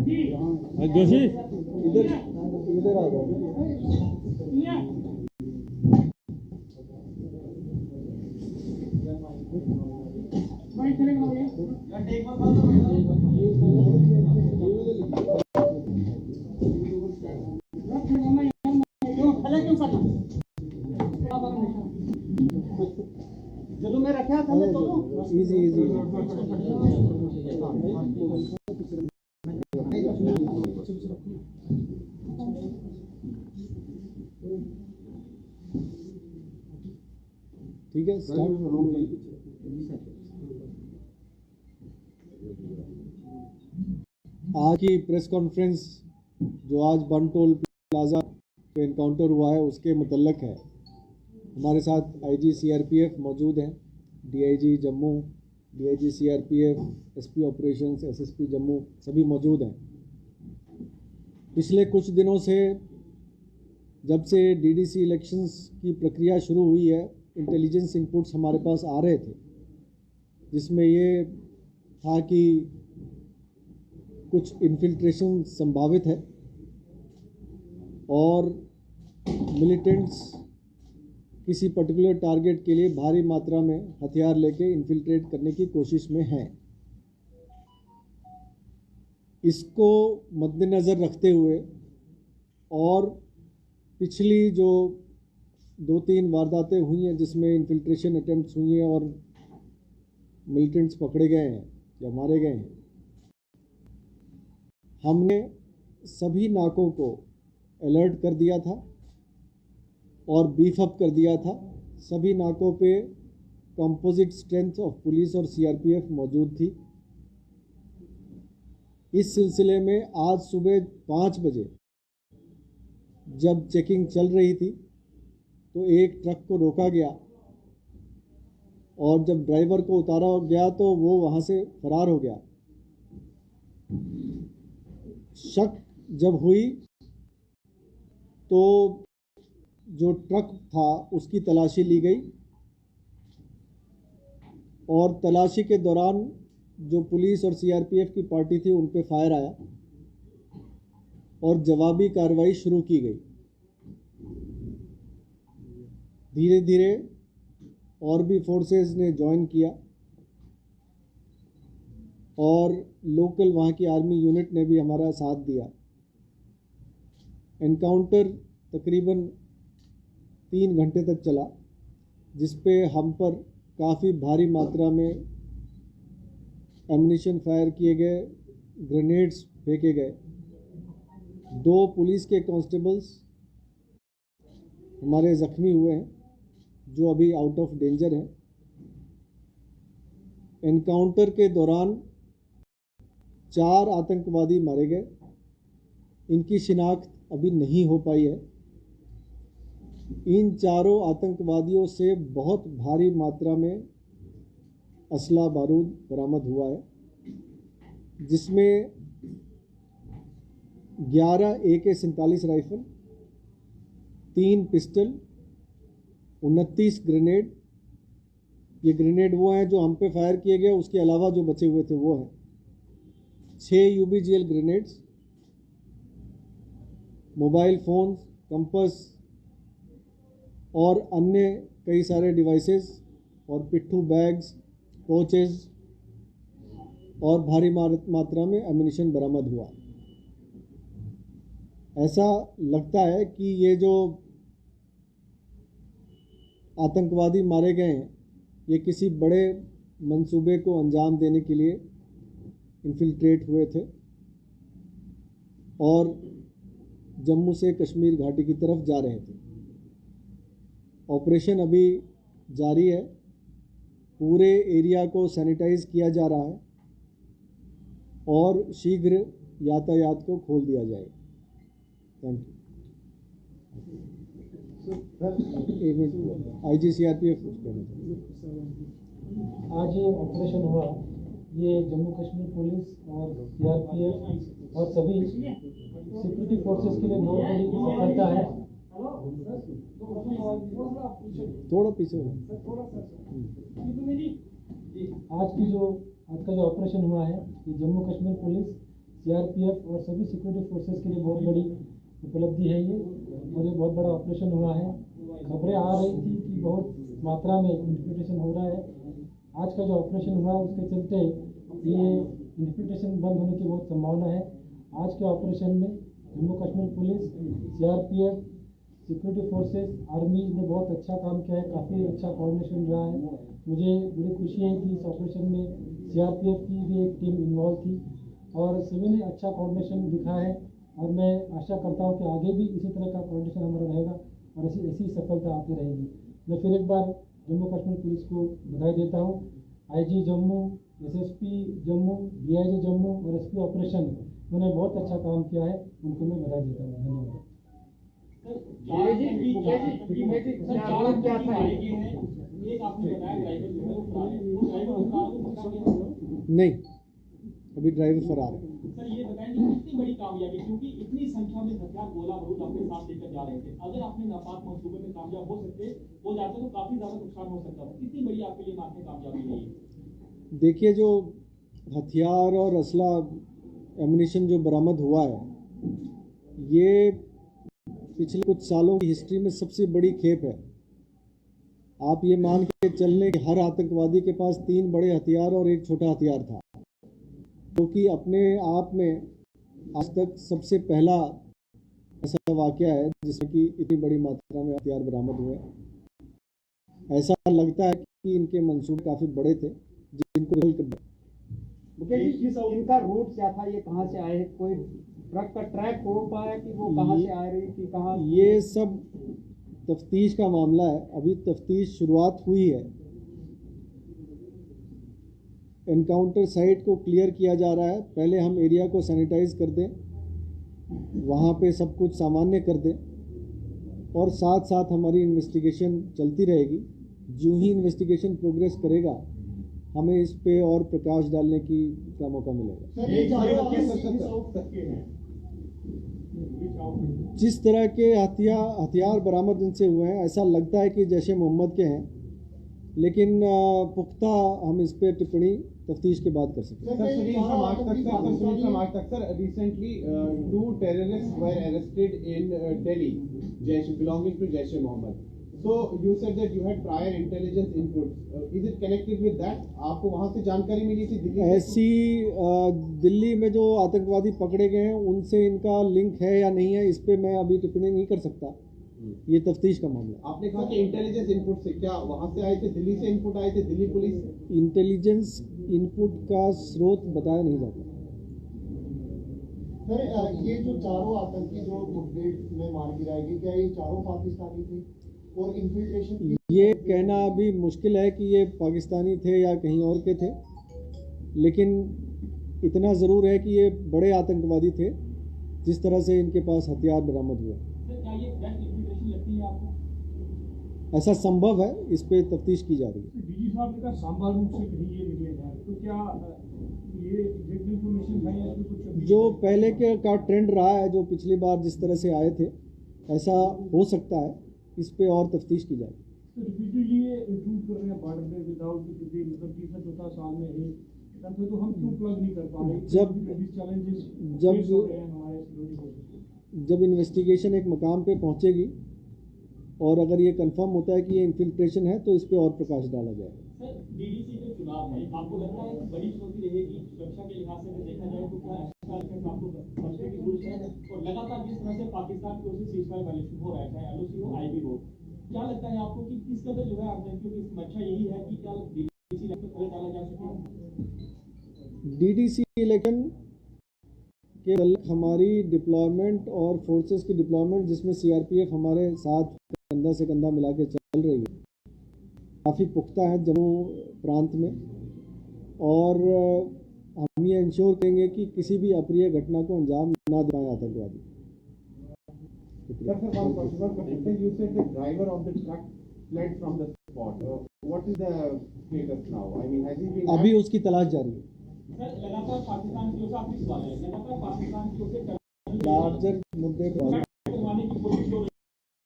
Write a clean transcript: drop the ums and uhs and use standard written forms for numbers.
जोशी इधर इधर आ जाओ। जो मैं रखा था तो इजी इजी ठीक है स्टार्ट। आज की प्रेस कॉन्फ्रेंस जो आज बनटोल प्लाजा पे एनकाउंटर हुआ है उसके मुतल्लक है। हमारे साथ आईजी सीआरपीएफ मौजूद हैं, DIG Jammu, DIG CRPF, SP operations, SSP Jammu सभी मौजूद हैं। पिछले कुछ दिनों से जब से डीडीसी इलेक्शंस की प्रक्रिया शुरू हुई है, इंटेलिजेंस इनपुट्स हमारे पास आ रहे थे जिसमें ये था कि कुछ इन्फिल्ट्रेशन संभावित है और मिलिटेंट्स किसी पर्टिकुलर टारगेट के लिए भारी मात्रा में हथियार लेके इन्फिल्ट्रेट करने की कोशिश में हैं। इसको मद्देनज़र रखते हुए और पिछली जो 2-3 वारदातें हुई हैं जिसमें इन्फिल्ट्रेशन अटेम्प्ट्स हुई हैं और मिलिटेंट्स पकड़े गए हैं या मारे गए हैं, हमने सभी नाकों को अलर्ट कर दिया था और बीफ अप कर दिया था। सभी नाकों पे कंपोजिट स्ट्रेंथ ऑफ पुलिस और सीआरपीएफ मौजूद थी। इस सिलसिले में आज सुबह 5 बजे जब चेकिंग चल रही थी तो एक ट्रक को रोका गया और जब ड्राइवर को उतारा गया तो वो वहाँ से फरार हो गया। शक जब हुई तो जो ट्रक था उसकी तलाशी ली गई और तलाशी के दौरान जो पुलिस और सीआरपीएफ की पार्टी थी उन पे फायर आया और जवाबी कार्रवाई शुरू की गई। धीरे धीरे और भी फोर्सेस ने ज्वाइन किया और लोकल वहाँ की आर्मी यूनिट ने भी हमारा साथ दिया। एनकाउंटर तकरीबन 3 घंटे तक चला जिस पे हम पर काफ़ी भारी मात्रा में एम्यूनिशन फायर किए गए, ग्रेनेड्स फेंके गए। 2 पुलिस के कांस्टेबल्स हमारे ज़ख्मी हुए हैं जो अभी आउट ऑफ डेंजर हैं। एनकाउंटर के दौरान 4 आतंकवादी मारे गए। इनकी शिनाख्त अभी नहीं हो पाई है। इन चारों आतंकवादियों से बहुत भारी मात्रा में असला बारूद बरामद हुआ है जिसमें 11 AK-47 राइफल, 3 पिस्टल, 29 ग्रेनेड। ये ग्रेनेड वो हैं जो हम पे फायर किए गए, उसके अलावा जो बचे हुए थे वो हैं 6 UBGL grenades, mobile phones, compass और अन्य कई सारे डिवाइसेस और पिट्ठू बैग्स, पोचेस और भारी मात्रा में एम्यूनिशन बरामद हुआ। ऐसा लगता है कि ये जो आतंकवादी मारे गए हैं ये किसी बड़े मंसूबे को अंजाम देने के लिए इन्फिल्ट्रेट हुए थे और जम्मू से कश्मीर घाटी की तरफ जा रहे थे। ऑपरेशन अभी जारी है, पूरे एरिया को सैनिटाइज किया जा रहा है और शीघ्र यातायात को खोल दिया जाएगा। Thank you. आईजी सीआरपीएफ कुछ कहना चाहिए। आज ये ऑपरेशन हुआ, ये जम्मू कश्मीर पुलिस और सीआरपीएफ और सभी सिक्योरिटी फोर्सेस के लिए बहुत बड़ी सफलता है। थोड़ा पीछे आज का जो ऑपरेशन हुआ है ये जम्मू कश्मीर पुलिस सीआरपीएफ और सभी सिक्योरिटी फोर्सेस के लिए बहुत बड़ी उपलब्धि है ये, और ये बहुत बड़ा ऑपरेशन हुआ है। खबरें आ रही थी कि बहुत मात्रा में इन्फिल्ट्रेशन हो रहा है। आज का जो ऑपरेशन हुआ उसके चलते ये इन्फिल्ट्रेशन बंद होने की बहुत संभावना है। आज के ऑपरेशन में Jammu Kashmir police, CRPF, security forces, army ने बहुत अच्छा काम किया है। काफ़ी अच्छा कोऑर्डिनेशन रहा है। मुझे बड़ी खुशी है कि इस ऑपरेशन में सीआरपीएफ की भी एक टीम इन्वॉल्व थी और सभी ने अच्छा कोऑर्डिनेशन दिखा है, और मैं आशा करता हूं कि आगे भी इसी तरह का कोऑर्डिनेशन हमारा रहेगा और ऐसी सफलता आती रहेगी। मैं फिर एक बार जम्मू कश्मीर पुलिस को बधाई देता हूं। IG Jammu, SSP Jammu, DIG Jammu और एसपी ऑपरेशन, उन्होंने बहुत अच्छा काम किया है, उनको मैं बधाई देता हूँ। धन्यवाद। चालक क्या था? एक आपने बताया ड्राइवर जो है वो फरार है, वो ड्राइवर और कार को पकड़ा गया? नहीं, अभी ड्राइवर फरार है। सर ये बताएं कि कितनी बड़ी कामयाबी, क्योंकि इतनी संख्या में हथियार, गोला बारूद अपने साथ लेकर जा रहे थे। अगर आपने नापाक मंसूबे में कामयाब हो जाते तो काफी ज्यादा नुकसान हो सकता था। कितनी बड़ी आपके लिए मारने कामयाबी रही? देखिए, जो हथियार और असला एमुनिशन जो बरामद हुआ है, ये पिछले कुछ सालों की हिस्ट्री में सबसे बड़ी खेप है। आप ये मान के चलने कि हर आतंकवादी के पास 3 बड़े हथियार और एक छोटा हथियार था, क्योंकि अपने आप में आज तक सबसे पहला ऐसा वाकया है जिसमें कि इतनी बड़ी मात्रा में हथियार बरामद हुए। ऐसा लगता है कि इनके मंसूबे काफ़ी बड़े थे जिनको मुकेश जी, इनका रूट क्या था? ये कहाँ से आए? कोई ट्रक का ट्रैक हो पाया कि वो कहाँ से आ रही थी, कहाँ? ये सब तफ्तीश का मामला है। अभी तफ्तीश शुरुआत हुई है। एनकाउंटर साइट को क्लियर किया जा रहा है। पहले हम एरिया को सैनिटाइज कर दें, वहाँ पे सब कुछ सामान्य कर दें, और साथ साथ हमारी इन्वेस्टिगेशन चलती रहेगी। जो ही इन्वेस्टिगेशन प्रोग्रेस करेगा, हमें इस पे और प्रकाश डालने का मौका मिलेगा। जिस तरह के हथियार बरामद इनसे हुए हैं, ऐसा लगता है कि जैश ए मोहम्मद के हैं, लेकिन पुख्ता हम इस पे टिप्पणी तफ्तीश के बाद कर सकते हैं। Recently, 2 terrorists were arrested in Delhi, belonging to Jaish e Mohammed. So you said that you had prior intelligence inputs. Is it connected with that? आपको वहाँ से जानकारी मिली थी दिल्ली? ऐसी दिल्ली में जो आतंकवादी पकड़े गए हैं उनसे इनका लिंक है या नहीं है, इस पे मैं अभी टिप्पणी नहीं कर सकता। ये तफ्तीश का मामला। आपने कहा कि इंटेलिजेंस इनपुट से, क्या वहाँ से आए थे, दिल्ली से इनपुट आए थे, दिल्ली पुलिस? इंटेलिजेंस इनपुट का स्रोत बताया नहीं जाता। सर, ये जो चारों आतंकी जो मुठभेड़ में मार गिराए गए, क्या ये चारों पाकिस्तानी थे? और इन्फिल्ट्रेशन ये कहना अभी मुश्किल है कि ये पाकिस्तानी थे या कहीं और के थे, लेकिन इतना ज़रूर है कि ये बड़े आतंकवादी थे जिस तरह से इनके पास हथियार बरामद हुए। सर क्या ये फ्लैट इन्फिल्ट्रेशन लगती है आपको? ऐसा संभव है, इस पे तफ्तीश की जा रही है। डीजी साहब ने कहा सांबा रूट से कहीं ये निकले हैं, तो क्या ये एग्जैक्ट इन्फॉर्मेशन है या इसमें कुछ? जो पहले के का ट्रेंड रहा है, जो पिछली बार जिस तरह से आए थे, ऐसा हो सकता है। इस पे और तफ्तीश की जाएगी। तो रिपीटेडली ये इंक्लूड कर रहे हैं बॉर्डर पे विदाउट किसी मतलब 3-4 साल में ही, तो हम क्यों प्लग नहीं कर पा रहे? जब जब इन्वेस्टिगेशन एक मकाम पे पहुंचेगी और अगर ये कंफर्म होता है कि ये इन्फिल्ट्रेशन है, तो इस पे और प्रकाश डाला जाएगा। सर डीडीसी के चुनाव है, आपको लगता है बड़ी चुनौती रहेगी सुरक्षा के लिहाज से? देखा जाए तो क्या आपको समझने की जरूरत है? और लगातार जिस तरह से पाकिस्तान की ओर से सीजफायर वायलेशन हो रहा है, चाहे एलओसी हो, आईबी हो, क्या लगता है आपको कि किस कदर जो है आतंकियों की मंशा यही है कि क्या डीडीसी इलेक्शन पर डाला जा सके? डीडीसी इलेक्शन के हमारी डिप्लॉयमेंट और फोर्सेस की डिप्लॉयमेंट, जिसमें सीआरपीएफ हमारे साथ कंधा से कंधा मिला के चल रही है, काफ़ी पुख्ता है जम्मू प्रांत में, और हम ये इंश्योर करेंगे कि किसी भी अप्रिय घटना को अंजाम ना दे पाए आतंकवादी। One question. You said the driver of the truck fled from the spot. What is the status now? I mean, has he been? अभी उसकी तलाश जारी है। सर लगातार पाकिस्तान की ओर से, आखिरी सवाल है, लगातार पाकिस्तान की ओर से लार्जर मुद्दे पर करवाने की कोशिश हो